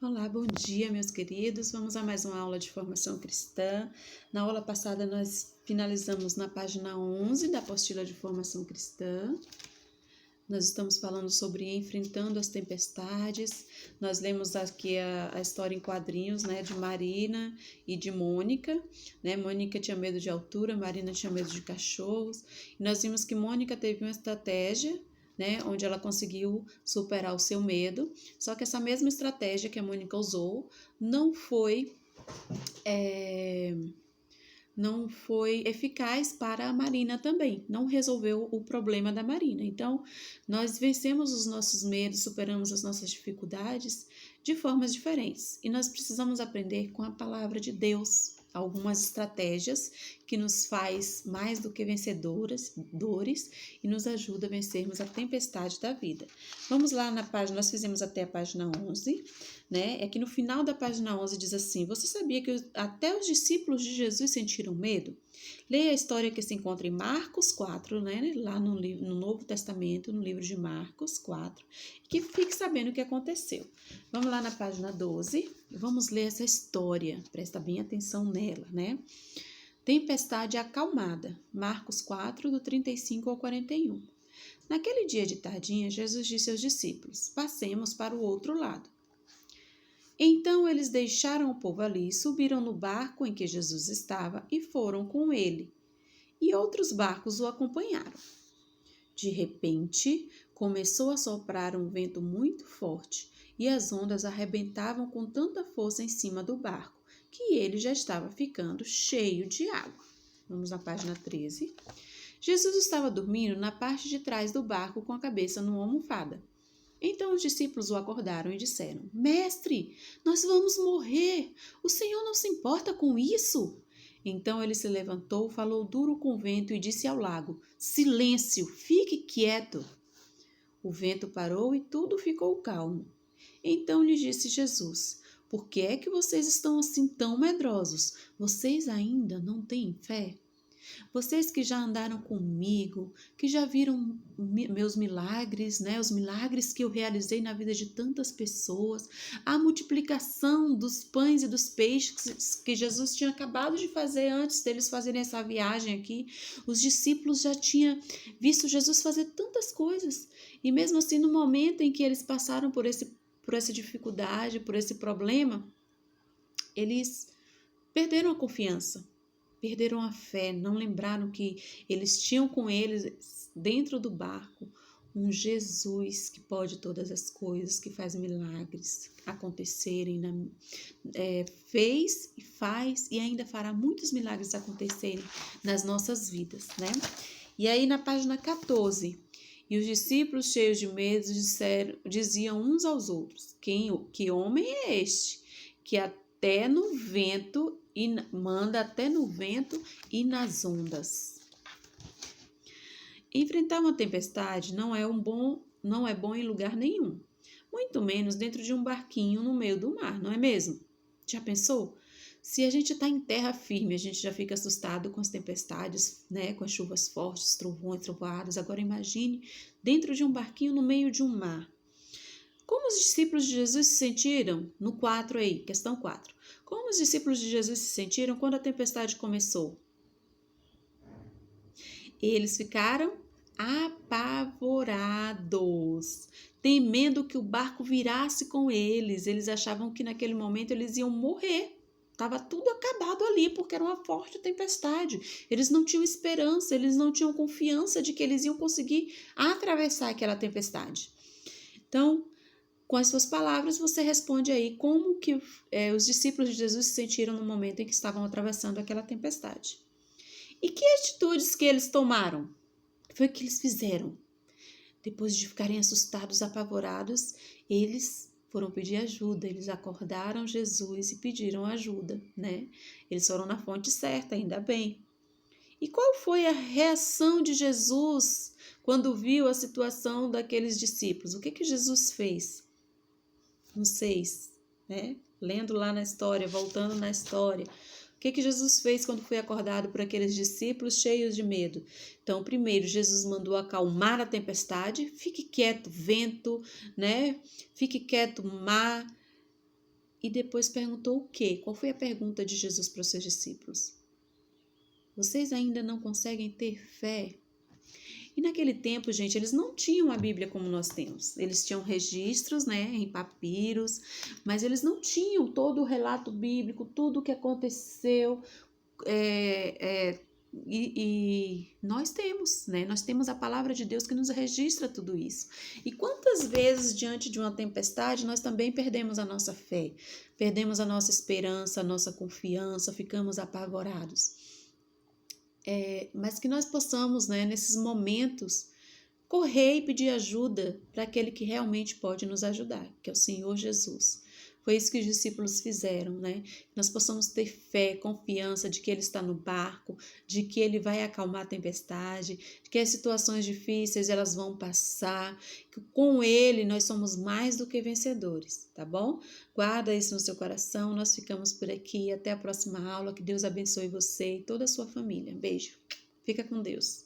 Olá, bom dia, meus queridos. Vamos a mais uma aula de formação cristã. Na aula passada, nós finalizamos na página 11 da apostila de formação cristã. Nós estamos falando sobre enfrentando as tempestades. Nós lemos aqui a história em quadrinhos, né, de Marina e de Mônica. Né? Mônica tinha medo de altura, Marina tinha medo de cachorros. E nós vimos que Mônica teve uma estratégia, né, onde ela conseguiu superar o seu medo. Só que essa mesma estratégia que a Mônica usou não foi eficaz para a Marina também, não resolveu o problema da Marina. Então, nós vencemos os nossos medos, superamos as nossas dificuldades de formas diferentes. E nós precisamos aprender com a palavra de Deus algumas estratégias que nos faz mais do que vencedores e nos ajuda a vencermos a tempestade da vida. Vamos lá na página, nós fizemos até a página 11, né? É que no final da página 11 diz assim: você sabia que até os discípulos de Jesus sentiram medo? Leia a história que se encontra em Marcos 4, né? Lá no Novo Testamento, no livro de Marcos 4, que fique sabendo o que aconteceu. Vamos lá na página 12, vamos ler essa história, presta bem atenção nela, né? Tempestade acalmada, Marcos 4, do 35 ao 41. Naquele dia de tardinha, Jesus disse aos discípulos: passemos para o outro lado. Então eles deixaram o povo ali, subiram no barco em que Jesus estava e foram com ele. E outros barcos o acompanharam. De repente, começou a soprar um vento muito forte e as ondas arrebentavam com tanta força em cima do barco que ele já estava ficando cheio de água. Vamos na página 13. Jesus estava dormindo na parte de trás do barco com a cabeça numa almofada. Então os discípulos o acordaram e disseram: Mestre, nós vamos morrer. O Senhor não se importa com isso? Então ele se levantou, falou duro com o vento e disse ao lago: Silêncio, fique quieto. O vento parou e tudo ficou calmo. Então lhe disse Jesus: Por que é que vocês estão assim tão medrosos? Vocês ainda não têm fé? Vocês que já andaram comigo, que já viram meus milagres, né? Os milagres que eu realizei na vida de tantas pessoas, a multiplicação dos pães e dos peixes que Jesus tinha acabado de fazer antes deles fazerem essa viagem aqui. Os discípulos já tinham visto Jesus fazer tantas coisas. E mesmo assim, no momento em que eles passaram por essa dificuldade, por esse problema, eles perderam a confiança. Perderam a fé, não lembraram que eles tinham com eles, dentro do barco, um Jesus que pode todas as coisas, que faz milagres acontecerem, fez e faz e ainda fará muitos milagres acontecerem nas nossas vidas, né? E aí na página 14, e os discípulos cheios de medo diziam uns aos outros: que homem é este, que até no vento manda até no vento e nas ondas. Enfrentar uma tempestade não é bom em lugar nenhum, muito menos dentro de um barquinho no meio do mar, não é mesmo? Já pensou? Se a gente está em terra firme, a gente já fica assustado com as tempestades, né? Com as chuvas fortes, trovões, trovoadas. Agora imagine dentro de um barquinho no meio de um mar. Como os discípulos de Jesus se sentiram? No 4 aí, questão 4. Como os discípulos de Jesus se sentiram quando a tempestade começou? Eles ficaram apavorados, temendo que o barco virasse com eles. Eles achavam que naquele momento eles iam morrer. Estava tudo acabado ali, porque era uma forte tempestade. Eles não tinham esperança, eles não tinham confiança de que eles iam conseguir atravessar aquela tempestade. Então, com as suas palavras, você responde aí como que os discípulos de Jesus se sentiram no momento em que estavam atravessando aquela tempestade. E que atitudes que eles tomaram? O que foi que eles fizeram? Depois de ficarem assustados, apavorados, eles foram pedir ajuda. Eles acordaram Jesus e pediram ajuda, né? Eles foram na fonte certa, ainda bem. E qual foi a reação de Jesus quando viu a situação daqueles discípulos? O que Jesus fez? No 6, né? Lendo lá na história, voltando na história. O que Jesus fez quando foi acordado por aqueles discípulos cheios de medo? Então, primeiro, Jesus mandou acalmar a tempestade. Fique quieto, vento, né? Fique quieto, mar. e depois perguntou o quê? Qual foi a pergunta de Jesus para os seus discípulos? Vocês ainda não conseguem ter fé? E naquele tempo, gente, eles não tinham a Bíblia como nós temos. Eles tinham registros, né, em papiros, mas eles não tinham todo o relato bíblico, tudo o que aconteceu. E nós temos, né? Nós temos a palavra de Deus que nos registra tudo isso. E quantas vezes, diante de uma tempestade, nós também perdemos a nossa fé, perdemos a nossa esperança, a nossa confiança, ficamos apavorados. Mas que nós possamos, né, nesses momentos, correr e pedir ajuda para aquele que realmente pode nos ajudar, que é o Senhor Jesus. Foi isso que os discípulos fizeram, né? Nós possamos ter fé, confiança de que Ele está no barco, de que Ele vai acalmar a tempestade, de que as situações difíceis elas vão passar, que com Ele nós somos mais do que vencedores, tá bom? Guarda isso no seu coração, nós ficamos por aqui, até a próxima aula, que Deus abençoe você e toda a sua família. Beijo, fica com Deus.